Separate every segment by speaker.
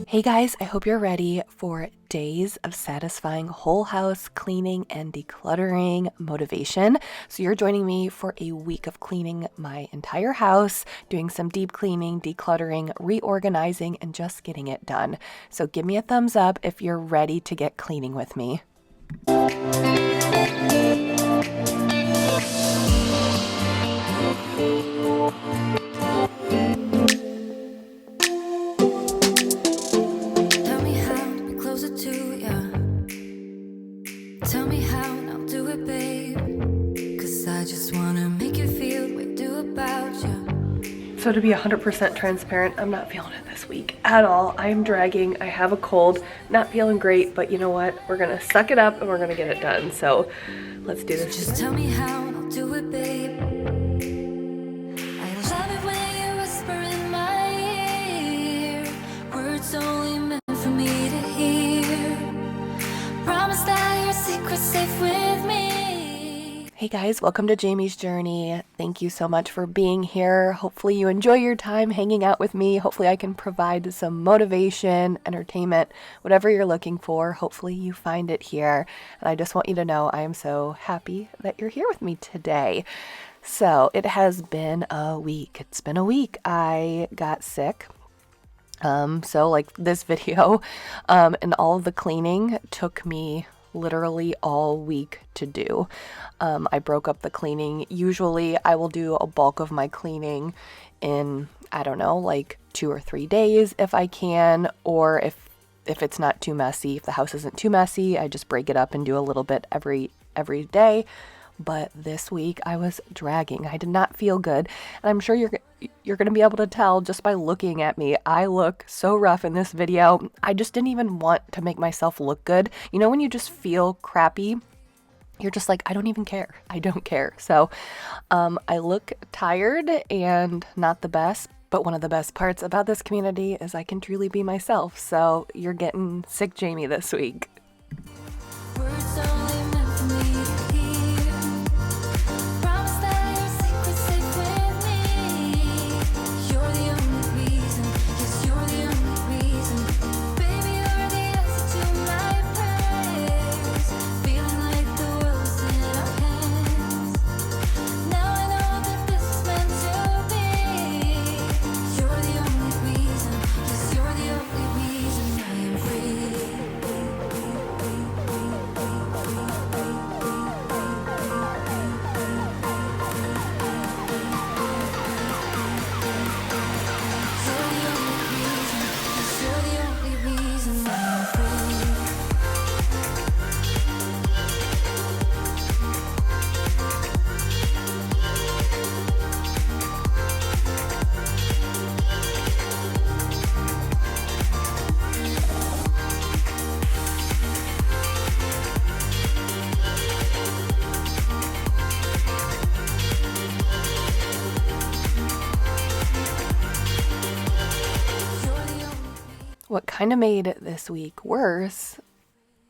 Speaker 1: Hey guys, I hope you're ready for days of satisfying whole house cleaning and decluttering motivation. So you're joining me for a week of cleaning my entire house, doing some deep cleaning, decluttering, reorganizing, and just getting it done. So give me a thumbs up if you're ready to get cleaning with me.
Speaker 2: Tell me how, and I'll do it, babe. 'Cause I just wanna make you feel what I do about you.
Speaker 1: So to be 100% transparent, I'm not feeling it this week at all. I'm dragging, I have a cold, not feeling great, but you know what? We're gonna suck it up and we're gonna get it done. So let's do this.
Speaker 2: Just tell me how, and I'll do it, babe. I love it when you whisper in my ear, words only meant for me to hear. Promise that your secret's safe with me.
Speaker 1: Hey guys, welcome to Jamie's Journey. Thank you so much for being here. Hopefully you enjoy your time hanging out with me. Hopefully I can provide some motivation, entertainment, whatever you're looking for. Hopefully you find it here. And I just want you to know I am so happy that you're here with me today. So it has been a week. It's been a week. I got sick. So like this video, and all of the cleaning took me literally all week to do. I broke up the cleaning. Usually I will do a bulk of my cleaning in, I don't know, like 2 or 3 days if I can, or if it's not too messy, if the house isn't too messy, I just break it up and do a little bit every day. But this week I was dragging. I did not feel good. And I'm sure you're going to be able to tell just by looking at me. I look so rough in this video. I just didn't even want to make myself look good. You know, when you just feel crappy, you're just like, I don't even care. I don't care. So I look tired and not the best. But one of the best parts about this community is I can truly be myself. So you're getting sick Jamie this week.
Speaker 2: Words only meant for me to hear. Promise that your secret's safe with me. You're the only reason, yes, you're the only reason. Baby, you're the answer to my prayers. Feeling like the world's in our hands. Now I know that this is meant to be. You're the only reason, yes, you're the only reason I am free.
Speaker 1: What kind of made this week worse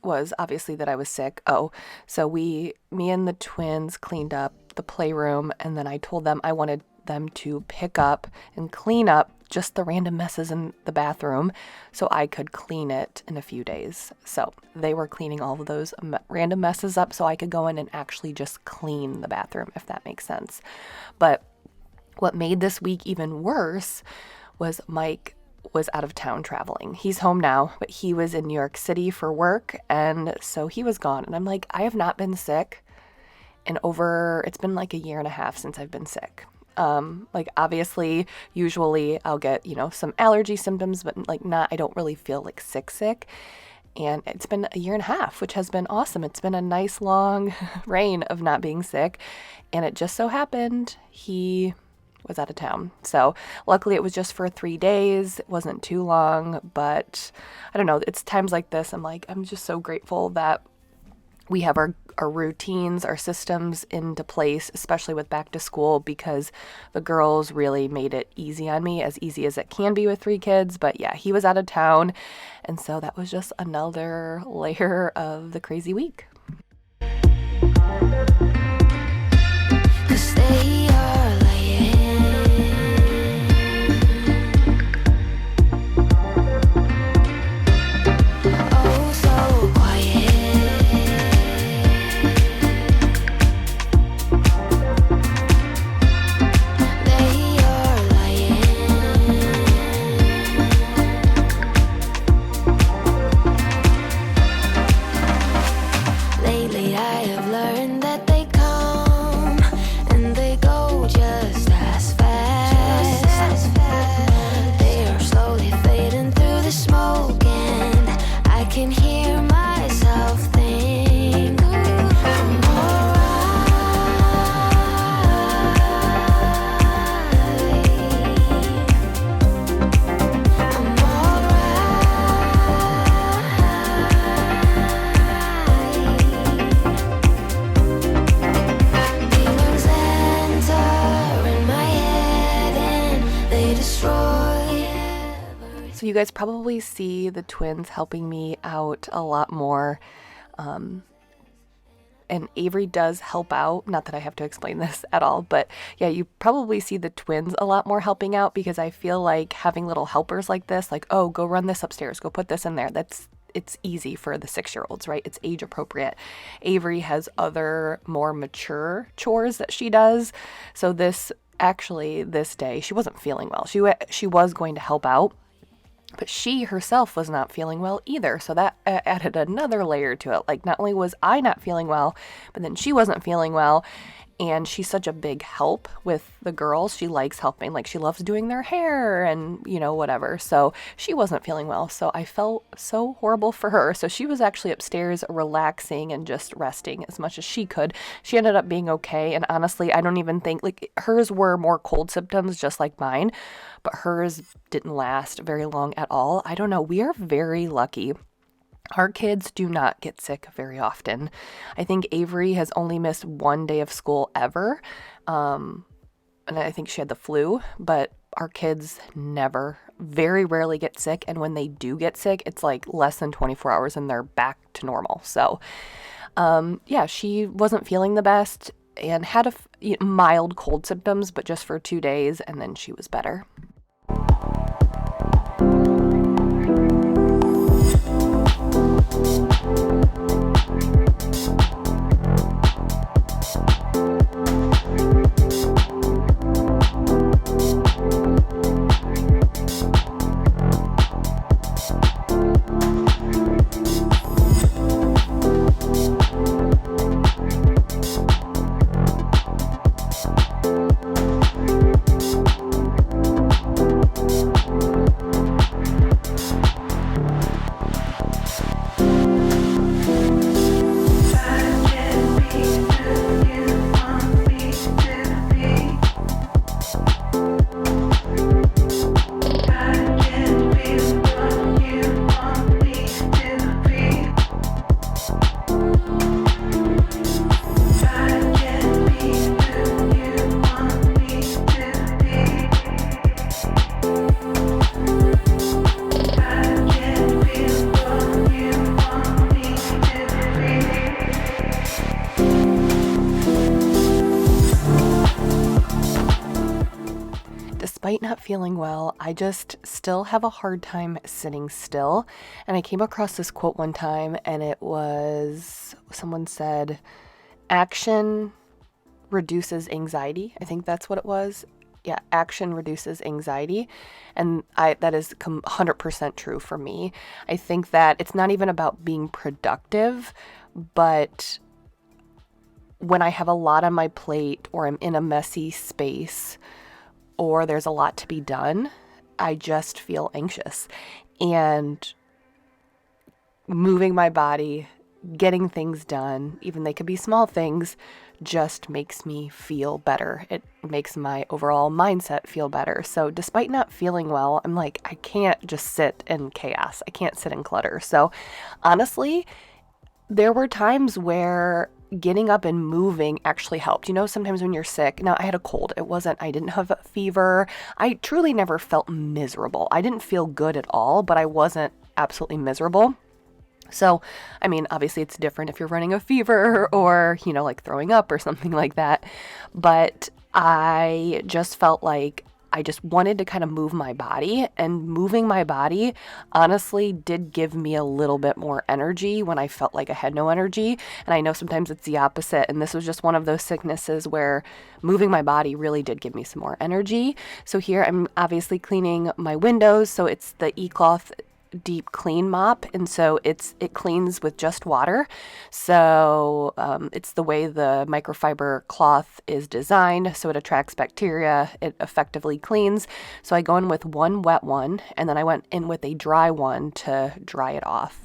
Speaker 1: was obviously that I was sick. So me and the twins cleaned up the playroom, and then I told them I wanted them to pick up and clean up just the random messes in the bathroom so I could clean it in a few days. So they were cleaning all of those random messes up so I could go in and actually just clean the bathroom, if that makes sense. But what made this week even worse was Mike was out of town traveling. He's home now, but he was in New York City for work, and so he was gone. And I'm like, I have not been sick in it's been like a year and a half since I've been sick. Like obviously, usually I'll get, some allergy symptoms, but I don't really feel like sick. And it's been a year and a half, which has been awesome. It's been a nice long reign of not being sick. And it just so happened he was out of town. So luckily it was just for 3 days. It wasn't too long, but I don't know. It's times like this. I'm just so grateful that we have our routines, our systems into place, especially with back to school, because the girls really made it easy on me, as easy as it can be with 3 kids. But yeah, he was out of town. And so that was just another layer of the crazy week.
Speaker 2: 'Cause they are lying.
Speaker 1: So you guys probably see the twins helping me out a lot more. And Avery does help out. Not that I have to explain this at all, but yeah, you probably see the twins a lot more helping out because I feel like having little helpers like this, like, oh, go run this upstairs, go put this in there. It's easy for the 6-year-olds, right? It's age appropriate. Avery has other more mature chores that she does. So this day, she wasn't feeling well. She was going to help out, but she herself was not feeling well either. So that added another layer to it. Like, not only was I not feeling well, but then she wasn't feeling well. And she's such a big help with the girls. She likes helping. Like, she loves doing their hair and, whatever. So she wasn't feeling well. So I felt so horrible for her. So she was actually upstairs relaxing and just resting as much as she could. She ended up being okay. And honestly, I don't even think, like, hers were more cold symptoms just like mine, but hers didn't last very long at all. I don't know. We are very lucky. Our kids do not get sick very often. I think Avery has only missed 1 day of school ever. And I think she had the flu, but our kids very rarely get sick. And when they do get sick, it's like less than 24 hours and they're back to normal. So, yeah, she wasn't feeling the best and had mild cold symptoms, but just for 2 days. And then she was better. Despite not feeling well, I just still have a hard time sitting still. And I came across this quote one time, and it was, someone said, action reduces anxiety. I think that's what it was. Yeah, action reduces anxiety. And that is 100% true for me. I think that it's not even about being productive, but when I have a lot on my plate or I'm in a messy space or there's a lot to be done, I just feel anxious. And moving my body, getting things done, even they could be small things, just makes me feel better. It makes my overall mindset feel better. So despite not feeling well, I'm like, I can't just sit in chaos. I can't sit in clutter. So honestly, there were times where getting up and moving actually helped. You know, sometimes when you're sick, now I had a cold. I didn't have a fever. I truly never felt miserable. I didn't feel good at all, but I wasn't absolutely miserable. So, I mean, obviously it's different if you're running a fever or, like throwing up or something like that. But I just felt like I just wanted to kind of move my body, and moving my body honestly did give me a little bit more energy when I felt like I had no energy. And I know sometimes it's the opposite. And this was just one of those sicknesses where moving my body really did give me some more energy. So here I'm obviously cleaning my windows. So it's the eCloth deep clean mop, and so it cleans with just water. So it's the way the microfiber cloth is designed, so it attracts bacteria, it effectively cleans. So I go in with one wet one, and then I went in with a dry one to dry it off.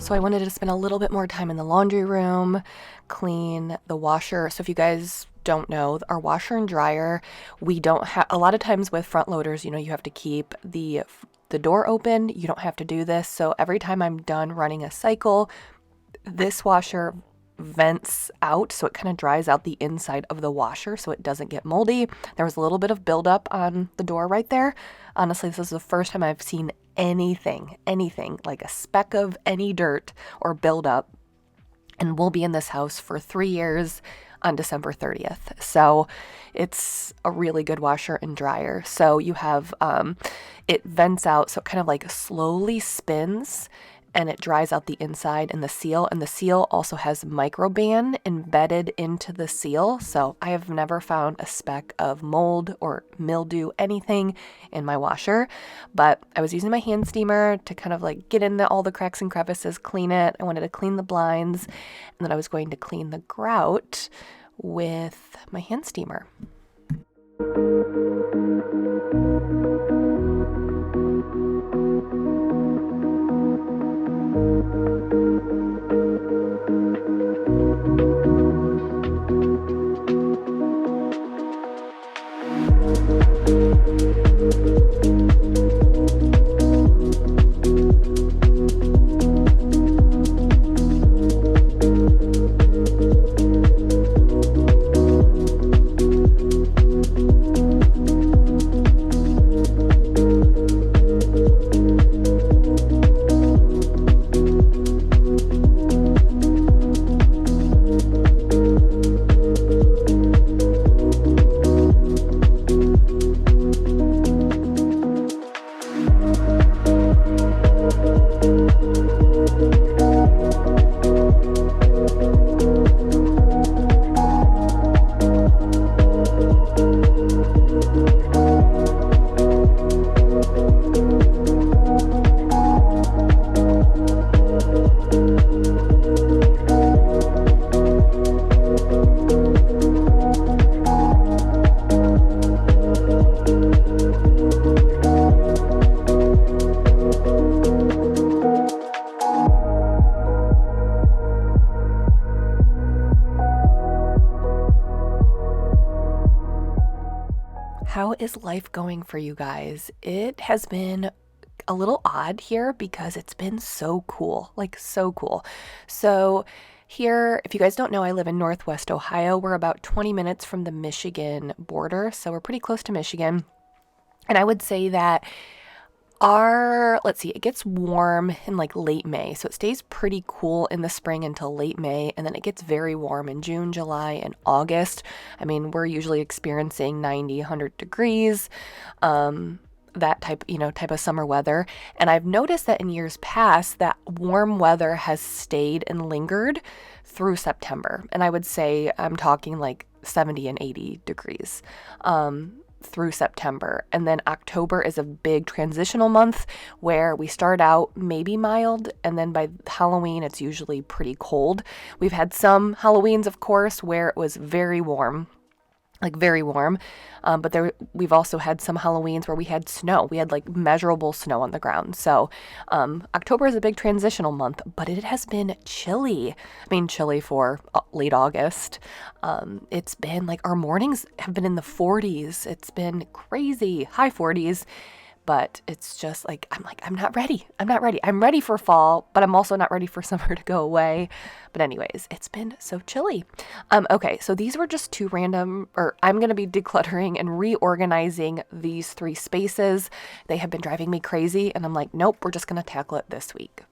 Speaker 1: So I wanted to spend a little bit more time in the laundry room, clean the washer. So if you guys don't know, our washer and dryer, we don't have, a lot of times with front loaders, you know, you have to keep the door open. You don't have to do this. So every time I'm done running a cycle, this washer vents out, so it kind of dries out the inside of the washer so it doesn't get moldy. There was a little bit of buildup on the door right there. Honestly, this is the first time I've seen anything like a speck of any dirt or buildup. And we'll be in this house for 3 years on December 30th. So it's a really good washer and dryer. So you have, it vents out, so it kind of like slowly spins and it dries out the inside and the seal also has microban embedded into the seal. So I have never found a speck of mold or mildew, anything in my washer, but I was using my hand steamer to kind of like get in all the cracks and crevices, clean it. I wanted to clean the blinds, and then I was going to clean the grout with my hand steamer. How is life going for you guys? It has been a little odd here because it's been so cool, like so cool. So here, if you guys don't know, I live in Northwest Ohio. We're about 20 minutes from the Michigan border, so we're pretty close to Michigan. And I would say that it gets warm in like late May. So it stays pretty cool in the spring until late May. And then it gets very warm in June, July, and August. I mean, we're usually experiencing 90, 100 degrees, that type of summer weather. And I've noticed that in years past, that warm weather has stayed and lingered through September. And I would say I'm talking like 70 and 80 degrees. Through September. And then October is a big transitional month where we start out maybe mild, and then by Halloween it's usually pretty cold. We've had some Halloweens, of course, where it was very warm, like very warm. But we've also had some Halloweens where we had snow. We had like measurable snow on the ground. So October is a big transitional month, but it has been chilly. I mean, chilly for late August. It's been like our mornings have been in the 40s. It's been crazy, high 40s. But it's just like, I'm not ready. I'm ready for fall, but I'm also not ready for summer to go away. But anyways, it's been so chilly. Okay, so these were just two random, or I'm going to be decluttering and reorganizing these 3 spaces. They have been driving me crazy, and I'm like, nope, we're just going to tackle it this week.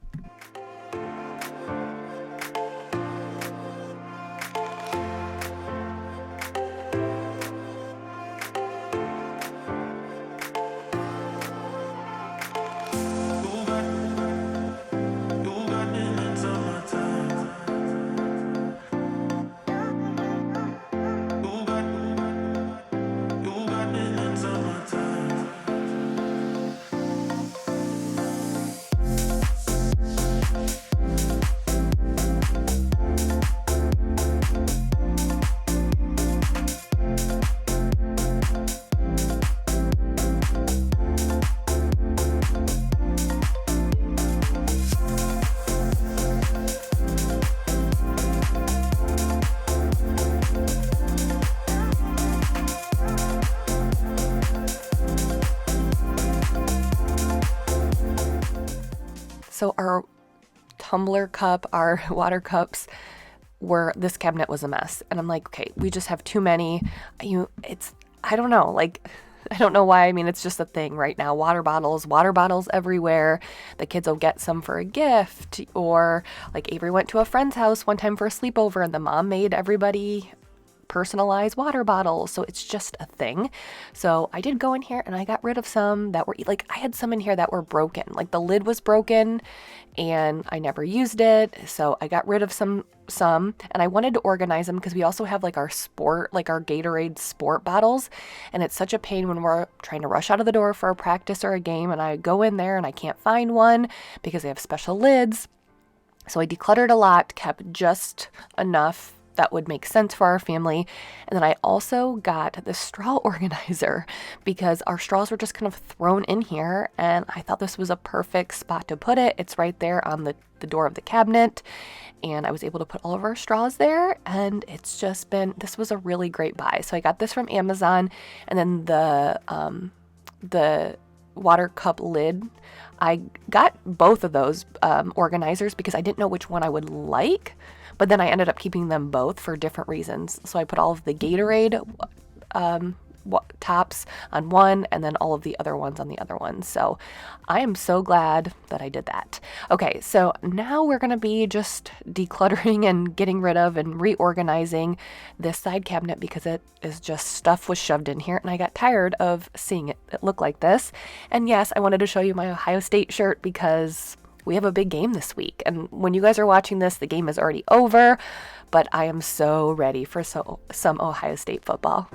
Speaker 1: So our tumbler cup, our water cups this cabinet was a mess. And I'm like, okay, we just have too many. I don't know, like, I don't know why. I mean, it's just a thing right now. Water bottles everywhere. The kids will get some for a gift, or like Avery went to a friend's house one time for a sleepover and the mom made everybody personalized water bottles. So it's just a thing. So I did go in here and I got rid of some that were like, I had some in here that were broken. Like the lid was broken and I never used it. So I got rid of some, and I wanted to organize them because we also have like our Gatorade sport bottles. And it's such a pain when we're trying to rush out of the door for a practice or a game. And I go in there and I can't find one because they have special lids. So I decluttered a lot, kept just enough that would make sense for our family. And then I also got the straw organizer because our straws were just kind of thrown in here and I thought this was a perfect spot to put it. It's right there on the door of the cabinet and I was able to put all of our straws there, and it's just this was a really great buy. So I got this from Amazon, and then the water cup lid, I got both of those organizers because I didn't know which one I would like. But then I ended up keeping them both for different reasons. So I put all of the Gatorade tops on one and then all of the other ones on the other one. So I am so glad that I did that. Okay, so now we're going to be just decluttering and getting rid of and reorganizing this side cabinet because it is just stuff was shoved in here and I got tired of seeing it look like this. And yes, I wanted to show you my Ohio State shirt because we have a big game this week. And when you guys are watching this, the game is already over, but I am so ready for some Ohio State football.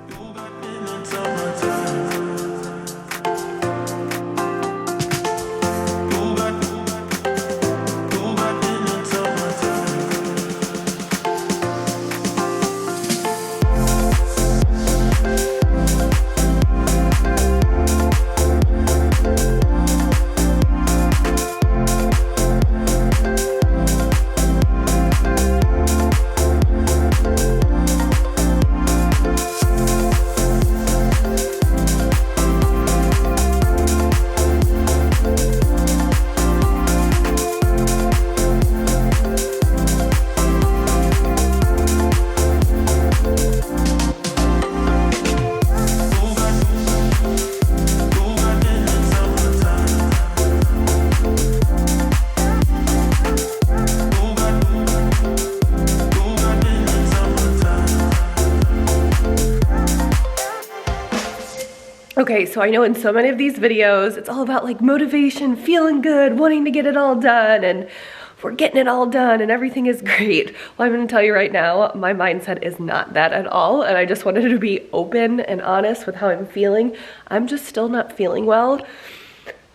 Speaker 1: Okay, so I know in so many of these videos, it's all about like motivation, feeling good, wanting to get it all done, and we're getting it all done and everything is great. Well, I'm gonna tell you right now, my mindset is not that at all, and I just wanted to be open and honest with how I'm feeling. I'm just still not feeling well.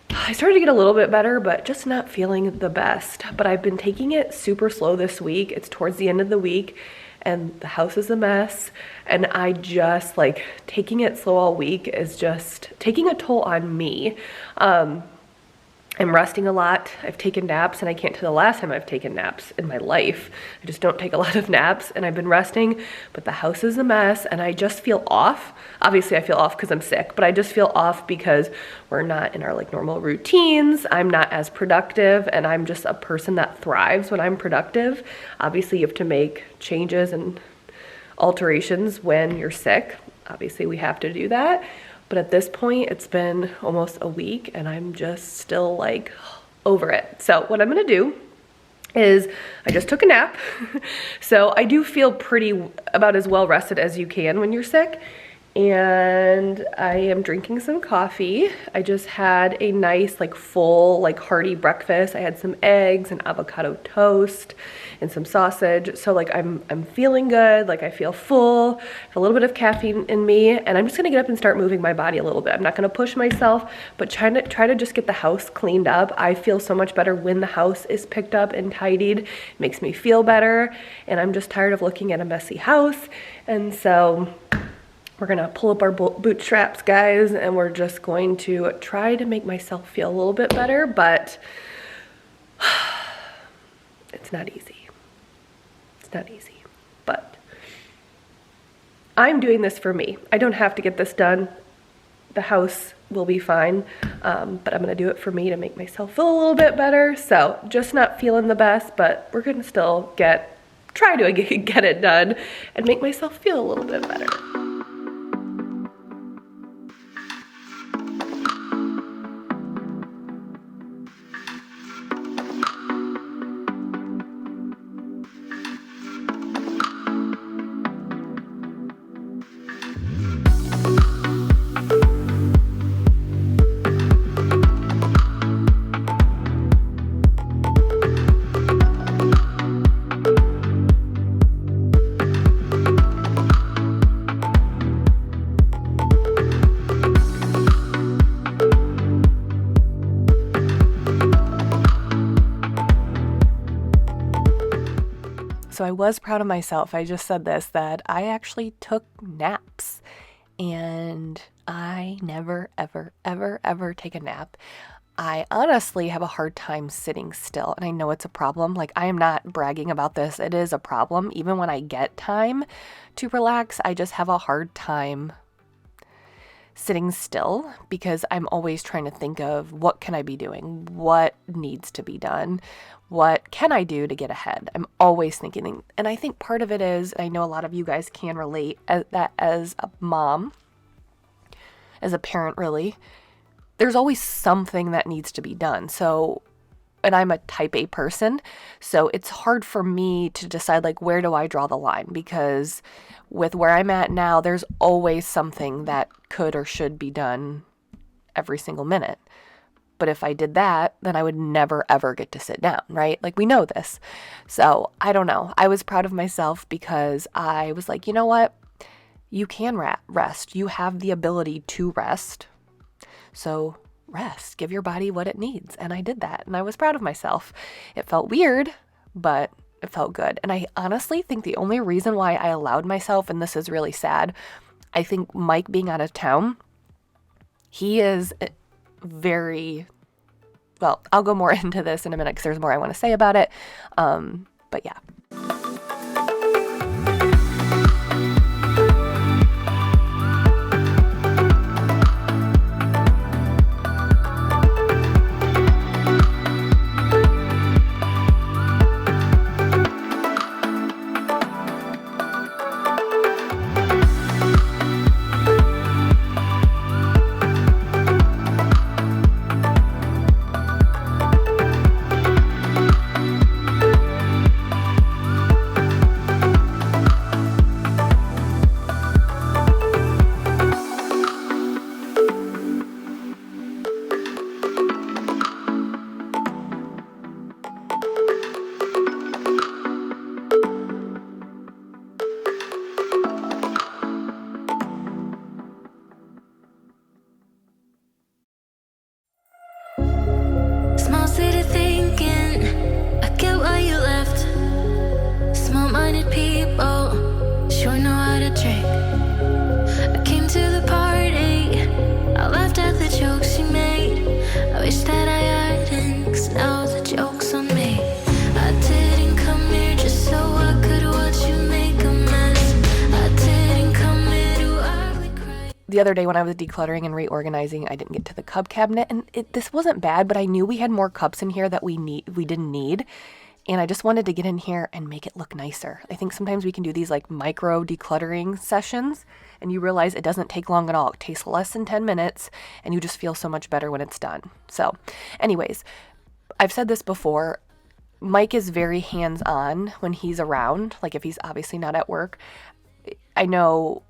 Speaker 1: I started to get a little bit better, but just not feeling the best. But I've been taking it super slow this week. It's towards the end of the week, and the house is a mess, and I just like taking it slow all week is just taking a toll on me. I'm resting a lot. I've taken naps, and I can't tell the last time I've taken naps in my life. I just don't take a lot of naps, and I've been resting, but the house is a mess, and I just feel off. Obviously, I feel off because I'm sick, but I just feel off because we're not in our like normal routines. I'm not as productive, and I'm just a person that thrives when I'm productive. Obviously, you have to make changes and alterations when you're sick. Obviously, we have to do that. But at this point, it's been almost a week and I'm just still like over it. So what I'm gonna do is I just took a nap. So I do feel about as well rested as you can when you're sick. And I am drinking some coffee. I just had a nice like full like hearty breakfast. I had some eggs and avocado toast and some sausage. So like I'm feeling good, like I feel full, have a little bit of caffeine in me, and I'm just gonna get up and start moving my body a little bit. I'm not gonna push myself, but try to just get the house cleaned up. I feel so much better when the house is picked up and tidied. It makes me feel better, and I'm just tired of looking at a messy house. And so we're gonna pull up our bootstraps, guys, and we're just going to try to make myself feel a little bit better, but it's not easy. It's not easy, but I'm doing this for me. I don't have to get this done. the house will be fine, but I'm gonna do it for me to make myself feel a little bit better. So just not feeling the best, but we're gonna still try to get it done and make myself feel a little bit better. So I was proud of myself. I just said this, that I actually took naps, and I never, ever, ever, ever take a nap. I honestly have a hard time sitting still, and I know it's a problem. Like, I am not bragging about this. It is a problem. Even when I get time to relax, I just have a hard time sitting still because I'm always trying to think of what can I be doing? What needs to be done? What can I do to get ahead? I'm always thinking, and I think part of it is, and I know a lot of you guys can relate that as a mom, as a parent really, there's always something that needs to be done. So, and I'm a type A person, so it's hard for me to decide like where do I draw the line, because with where I'm at now, there's always something that could or should be done every single minute. But if I did that, then I would never ever get to sit down, right? Like, we know this. So I don't know. I was proud of myself because I was like, you know what? You can rest. You have the ability to rest. So rest, give your body what it needs. And I did that, and I was proud of myself. It felt weird, but it felt good. And I honestly think the only reason why I allowed myself, and this is really sad, I think Mike being out of town, he is very, well, I'll go more into this in a minute because there's more I want to say about it. But yeah.
Speaker 2: Small city thinking, I get why you left. Small-minded people sure know how to drink. I came to the party, I laughed at the jokes she made. I wish that I hadn't, 'cause now the joke's on me. I didn't come here just so I could watch you make a mess. I didn't come here to ugly cry.
Speaker 1: The other day when I was decluttering and reorganizing, I didn't get to the cup cabinet, and this wasn't bad, but I knew we had more cups in here that we didn't need, and I just wanted to get in here and make it look nicer. I think sometimes we can do these like micro decluttering sessions, and you realize it doesn't take long at all. It takes less than 10 minutes, and you just feel so much better when it's done. So anyways, I've said this before, Mike is very hands-on when he's around, like if he's obviously not at work. I know,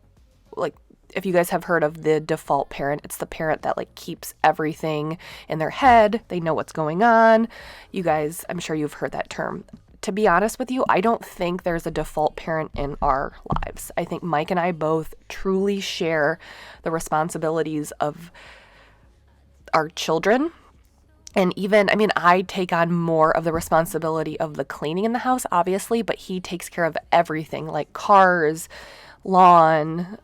Speaker 1: like, if you guys have heard of the default parent, it's the parent that like keeps everything in their head. They know what's going on. You guys, I'm sure you've heard that term. To be honest with you, I don't think there's a default parent in our lives. I think Mike and I both truly share the responsibilities of our children. And even, I mean, I take on more of the responsibility of the cleaning in the house, obviously, but he takes care of everything like cars, lawn,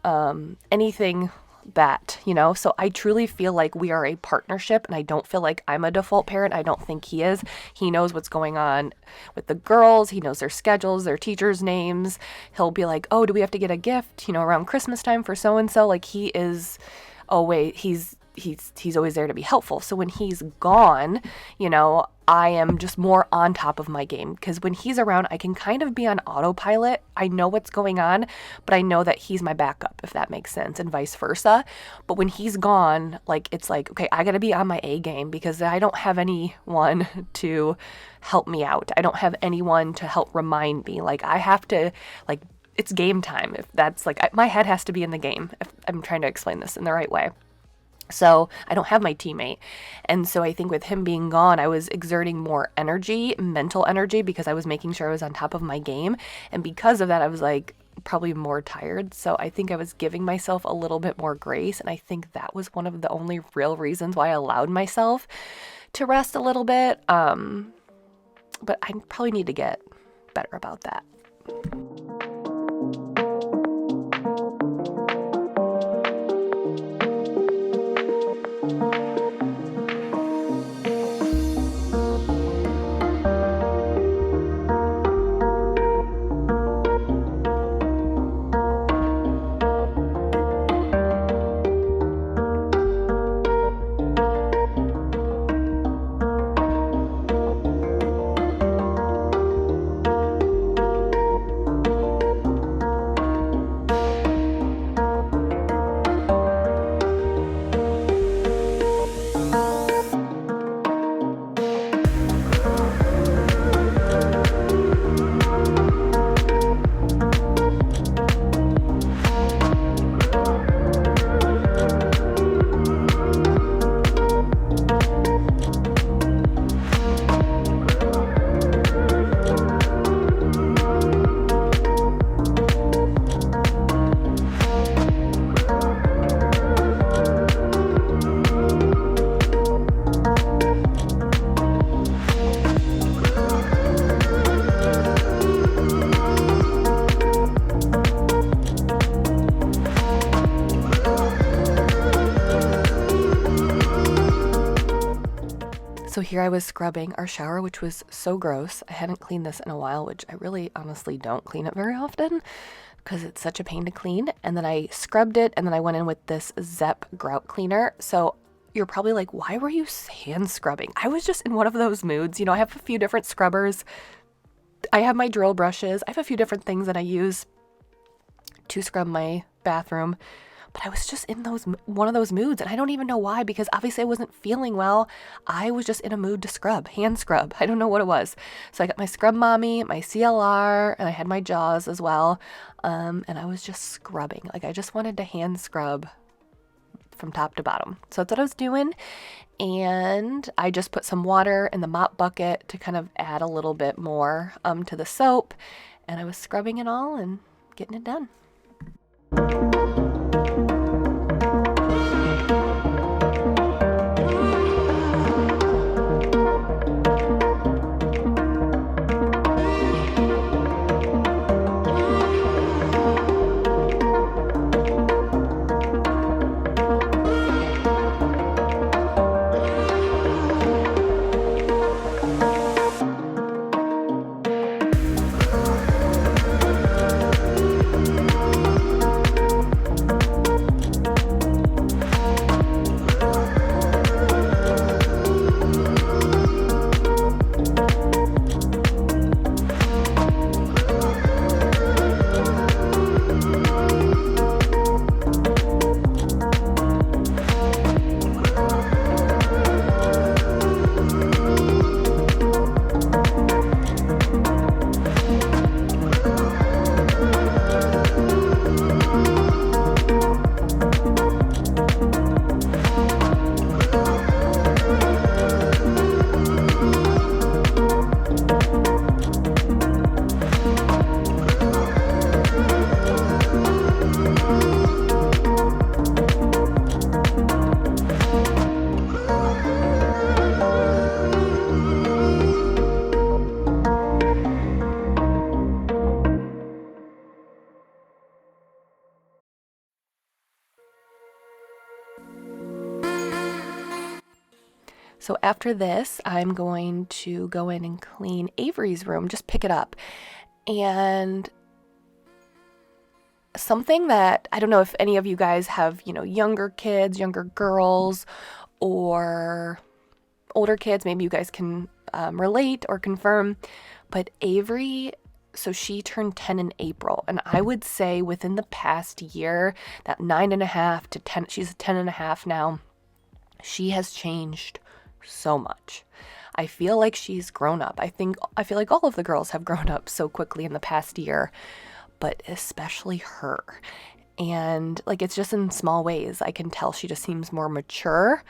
Speaker 1: anything that, so I truly feel like we are a partnership, and I don't feel like I'm a default parent. I don't think he is. He knows what's going on with the girls. He knows their schedules, their teachers' names. He'll be like, oh, do we have to get a gift, around Christmas time for so-and-so? Like, he is oh wait, he's always there to be helpful. So when he's gone, you know, I am just more on top of my game, because when he's around, I can kind of be on autopilot. I know what's going on, but I know that he's my backup, if that makes sense, and vice versa. But when he's gone, like, it's like, okay, I got to be on my A game, because I don't have anyone to help me out. I don't have anyone to help remind me. Like, I have to, like, it's game time. If that's like, my head has to be in the game, if I'm trying to explain this in the right way. So I don't have my teammate. And so I think with him being gone, I was exerting more energy, mental energy, because I was making sure I was on top of my game. And because of that, I was like probably more tired. So I think I was giving myself a little bit more grace. And I think that was one of the only real reasons why I allowed myself to rest a little bit. But I probably need to get better about that. So here I was scrubbing our shower, which was so gross. I hadn't cleaned this in a while, which I really honestly don't clean it very often because it's such a pain to clean. And then I scrubbed it, and then I went in with this Zep grout cleaner. So you're probably like, why were you hand scrubbing? I was just in one of those moods. You know, I have a few different scrubbers. I have my drill brushes. I have a few different things that I use to scrub my bathroom. But I was just in one of those moods, and I don't even know why, because obviously I wasn't feeling well. I was just in a mood to scrub, hand scrub. I don't know what it was. So I got my Scrub Mommy, my CLR, and I had my Jaws as well. And I was just scrubbing. Like, I just wanted to hand scrub from top to bottom. So that's what I was doing. And I just put some water in the mop bucket to kind of add a little bit more to the soap. And I was scrubbing it all and getting it done. So after this, I'm going to go in and clean Avery's room, just pick it up. And something that I don't know if any of you guys have, younger kids, younger girls, or older kids. Maybe you guys can relate or confirm. But Avery, so she turned 10 in April. And I would say within the past year, that 9.5 to 10, she's 10.5 now, she has changed so much. I feel like she's grown up. I feel like all of the girls have grown up so quickly in the past year, but especially her. And like, it's just in small ways. I can tell she just seems more mature.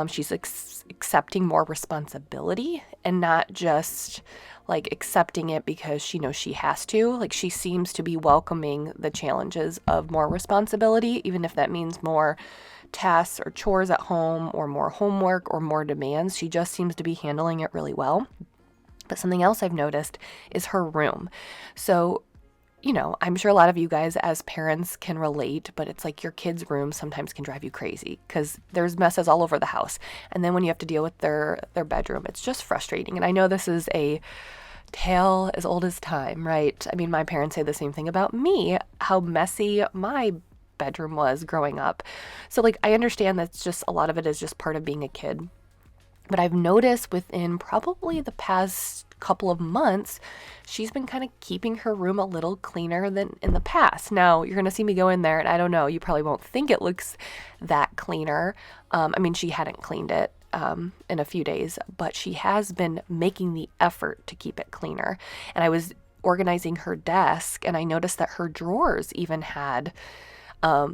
Speaker 1: She's accepting more responsibility and not just like accepting it because she knows she has to. Like, she seems to be welcoming the challenges of more responsibility, even if that means more tasks or chores at home or more homework or more demands. She just seems to be handling it really well. But something else I've noticed is her room. So, I'm sure a lot of you guys as parents can relate, but it's like your kids' room sometimes can drive you crazy because there's messes all over the house. And then when you have to deal with their bedroom, it's just frustrating. And I know this is a tale as old as time, right? I mean, my parents say the same thing about me, how messy my bedroom was growing up. So like, I understand that's just a lot of it is just part of being a kid. But I've noticed within probably the past couple of months, she's been kind of keeping her room a little cleaner than in the past. Now, you're going to see me go in there, and I don't know, you probably won't think it looks that cleaner. I mean, she hadn't cleaned it in a few days, but she has been making the effort to keep it cleaner. And I was organizing her desk, and I noticed that her drawers even had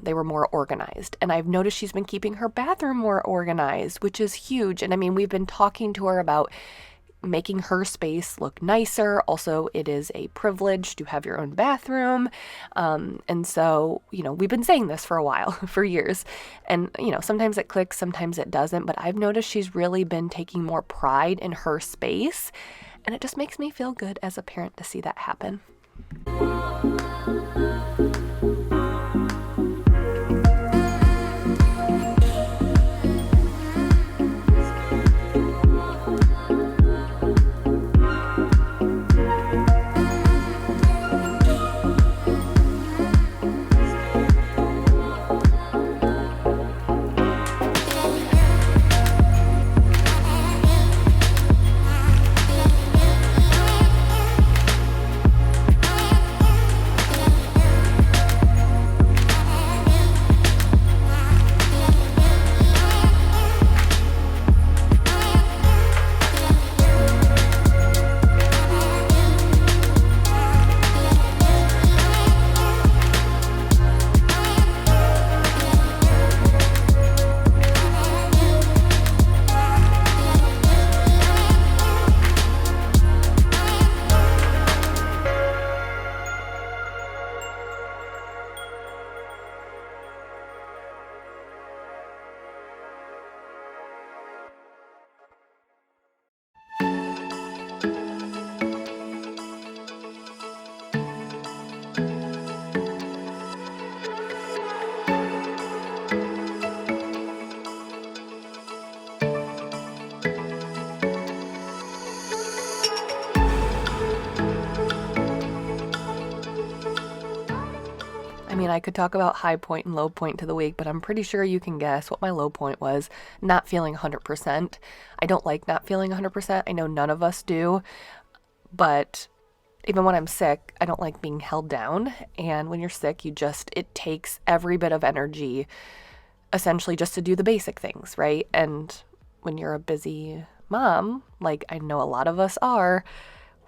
Speaker 1: they were more organized. And I've noticed she's been keeping her bathroom more organized, which is huge. And I mean, we've been talking to her about making her space look nicer. Also, it is a privilege to have your own bathroom. And so, we've been saying this for a while, for years. And, sometimes it clicks, sometimes it doesn't. But I've noticed she's really been taking more pride in her space. And it just makes me feel good as a parent to see that happen. I mean, I could talk about high point and low point to the week, but I'm pretty sure you can guess what my low point was. Not feeling 100%. I don't like not feeling 100%. I know none of us do, but even when I'm sick, I don't like being held down. And when you're sick, it takes every bit of energy essentially just to do the basic things, right? And when you're a busy mom, like I know a lot of us are,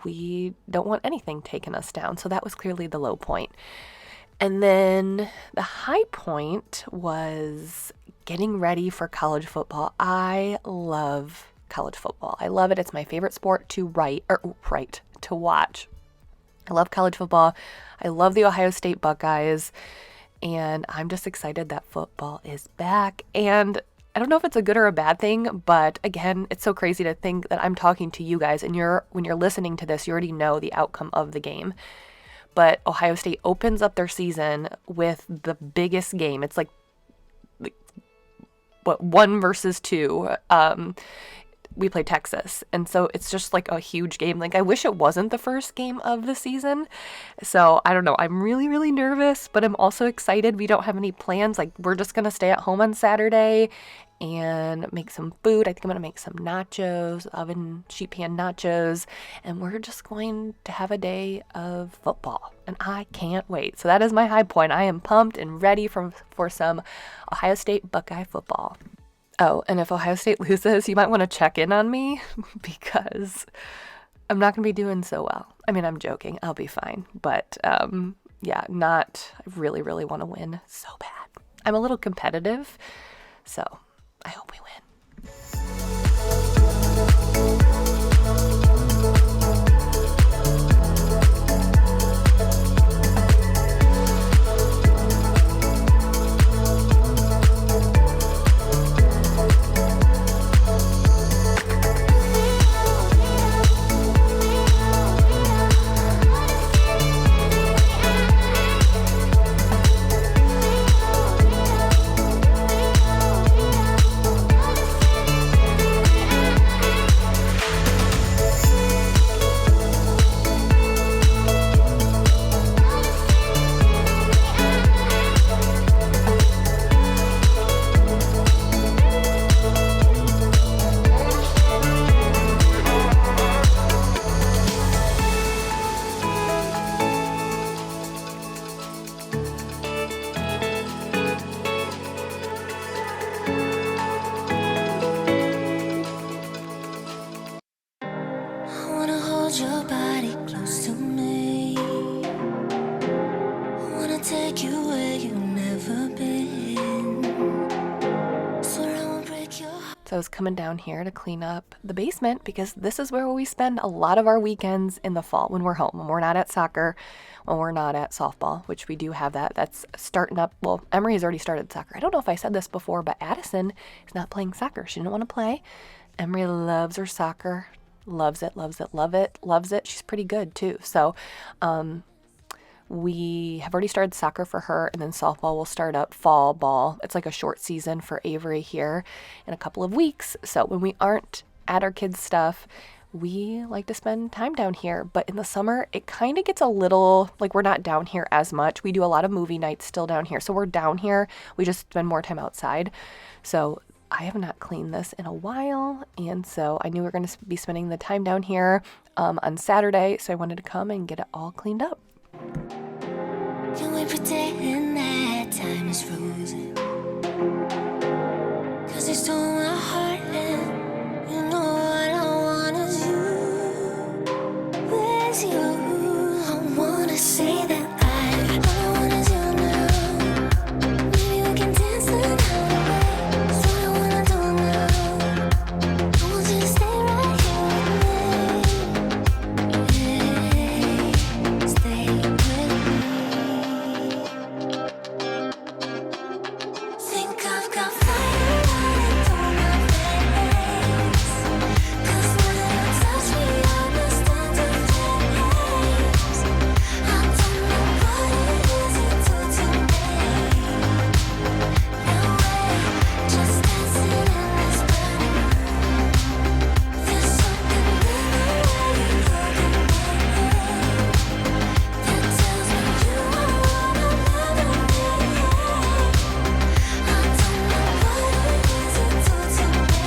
Speaker 1: we don't want anything taking us down. So that was clearly the low point. And then the high point was getting ready for college football. I love college football. I love it. It's my favorite sport to watch. I love college football. I love the Ohio State Buckeyes. And I'm just excited that football is back. And I don't know if it's a good or a bad thing, but again, it's so crazy to think that I'm talking to you guys and when you're listening to this, you already know the outcome of the game. But Ohio State opens up their season with the biggest game. It's like 1 versus 2. we play Texas. And so it's just like a huge game. Like I wish it wasn't the first game of the season. So I don't know. I'm really, really nervous, but I'm also excited. We don't have any plans. Like we're just going to stay at home on Saturday and make some food. I think I'm going to make some nachos, oven sheet pan nachos, and we're just going to have a day of football. And I can't wait. So that is my high point. I am pumped and ready for some Ohio State Buckeye football. Oh, and if Ohio State loses, you might want to check in on me because I'm not going to be doing so well. I mean, I'm joking. I'll be fine. But yeah, I really, really want to win so bad. I'm a little competitive, so I hope we win.
Speaker 2: Your body close to me. Wanna take you where you've never been. Swear I won't break your heart.
Speaker 1: So I was coming down here to clean up the basement because this is where we spend a lot of our weekends in the fall when we're home, when we're not at soccer, when we're not at softball, which we do have that. That's starting up. Well, Emery has already started soccer. I don't know if I said this before, but Addison is not playing soccer. She didn't want to play. Emery loves her soccer. Loves it. She's pretty good too. So we have already started soccer for her, and then softball will start up fall ball. It's like a short season for Avery here in a couple of weeks. So when we aren't at our kids' stuff, we like to spend time down here. But in the summer, it kind of gets a little, like we're not down here as much. We do a lot of movie nights still down here. So we're down here. We just spend more time outside. So I have not cleaned this in a while, and so I knew we were going to be spending the time down here on Saturday, so I wanted to come and get it all cleaned up.
Speaker 2: Can we pretend that time is frozen? 'Cause you stole my heart and you know what I want is you. Where's you? I wanna say that all I want is you now. Maybe we can dance the night away. That's what I wanna do now. I want you to stay right here with me. Stay with me. Think I've got fire running through my veins. 'Cause when you touch me, I burst into flames. I don't know what it is you do to me. No way, just dancing in this burning room. There's something in the way you look at me that tells me you are what I'll never be. I don't know what it is you do to me.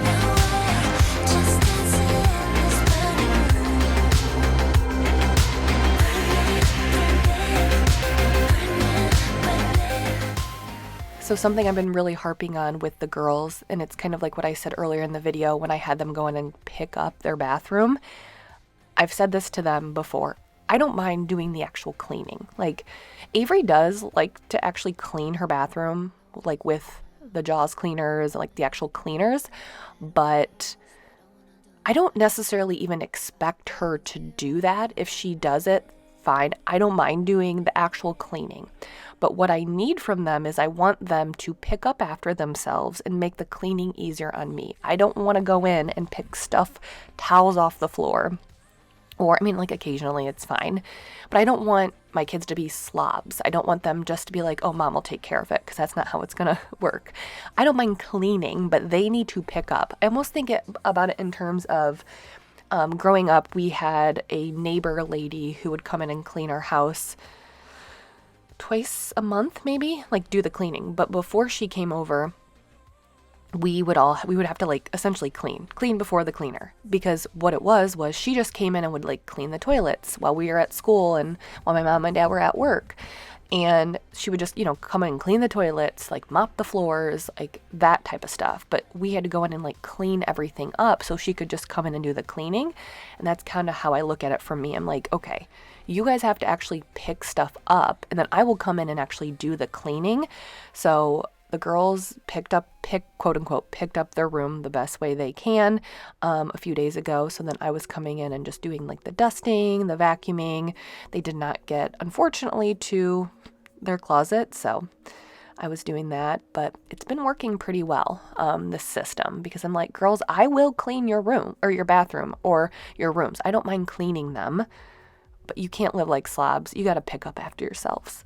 Speaker 2: No way, just dancing in this burning room.
Speaker 1: So something I've been really harping on with the girls, and it's kind of like what I said earlier in the video when I had them go in and pick up their bathroom. I've said this to them before. I don't mind doing the actual cleaning. Like Avery does like to actually clean her bathroom, like with the Jaws cleaners, like the actual cleaners, but I don't necessarily even expect her to do that. If she does it, fine. I don't mind doing the actual cleaning. But what I need from them is I want them to pick up after themselves and make the cleaning easier on me. I don't want to go in and pick towels off the floor, Or, I mean, like occasionally it's fine. But I don't want my kids to be slobs. I don't want them just to be like, oh, mom will take care of it, because that's not how it's going to work. I don't mind cleaning, but they need to pick up. I almost think about it in terms of growing up, we had a neighbor lady who would come in and clean our house twice a month, maybe, like do the cleaning. But before she came over, we would have to like essentially clean before the cleaner, because what it was she just came in and would like clean the toilets while we were at school and while my mom and dad were at work. And she would just, come in and clean the toilets, like mop the floors, like that type of stuff. But we had to go in and like clean everything up so she could just come in and do the cleaning. And that's kind of how I look at it from me. I'm like, okay, you guys have to actually pick stuff up, and then I will come in and actually do the cleaning. So the girls picked up their room the best way they can a few days ago. So then I was coming in and just doing like the dusting, the vacuuming. They did not get, unfortunately, to their closet. So I was doing that, but it's been working pretty well, this system, because I'm like, girls, I will clean your room or your bathroom or your rooms. I don't mind cleaning them, but you can't live like slobs. You got to pick up after yourselves.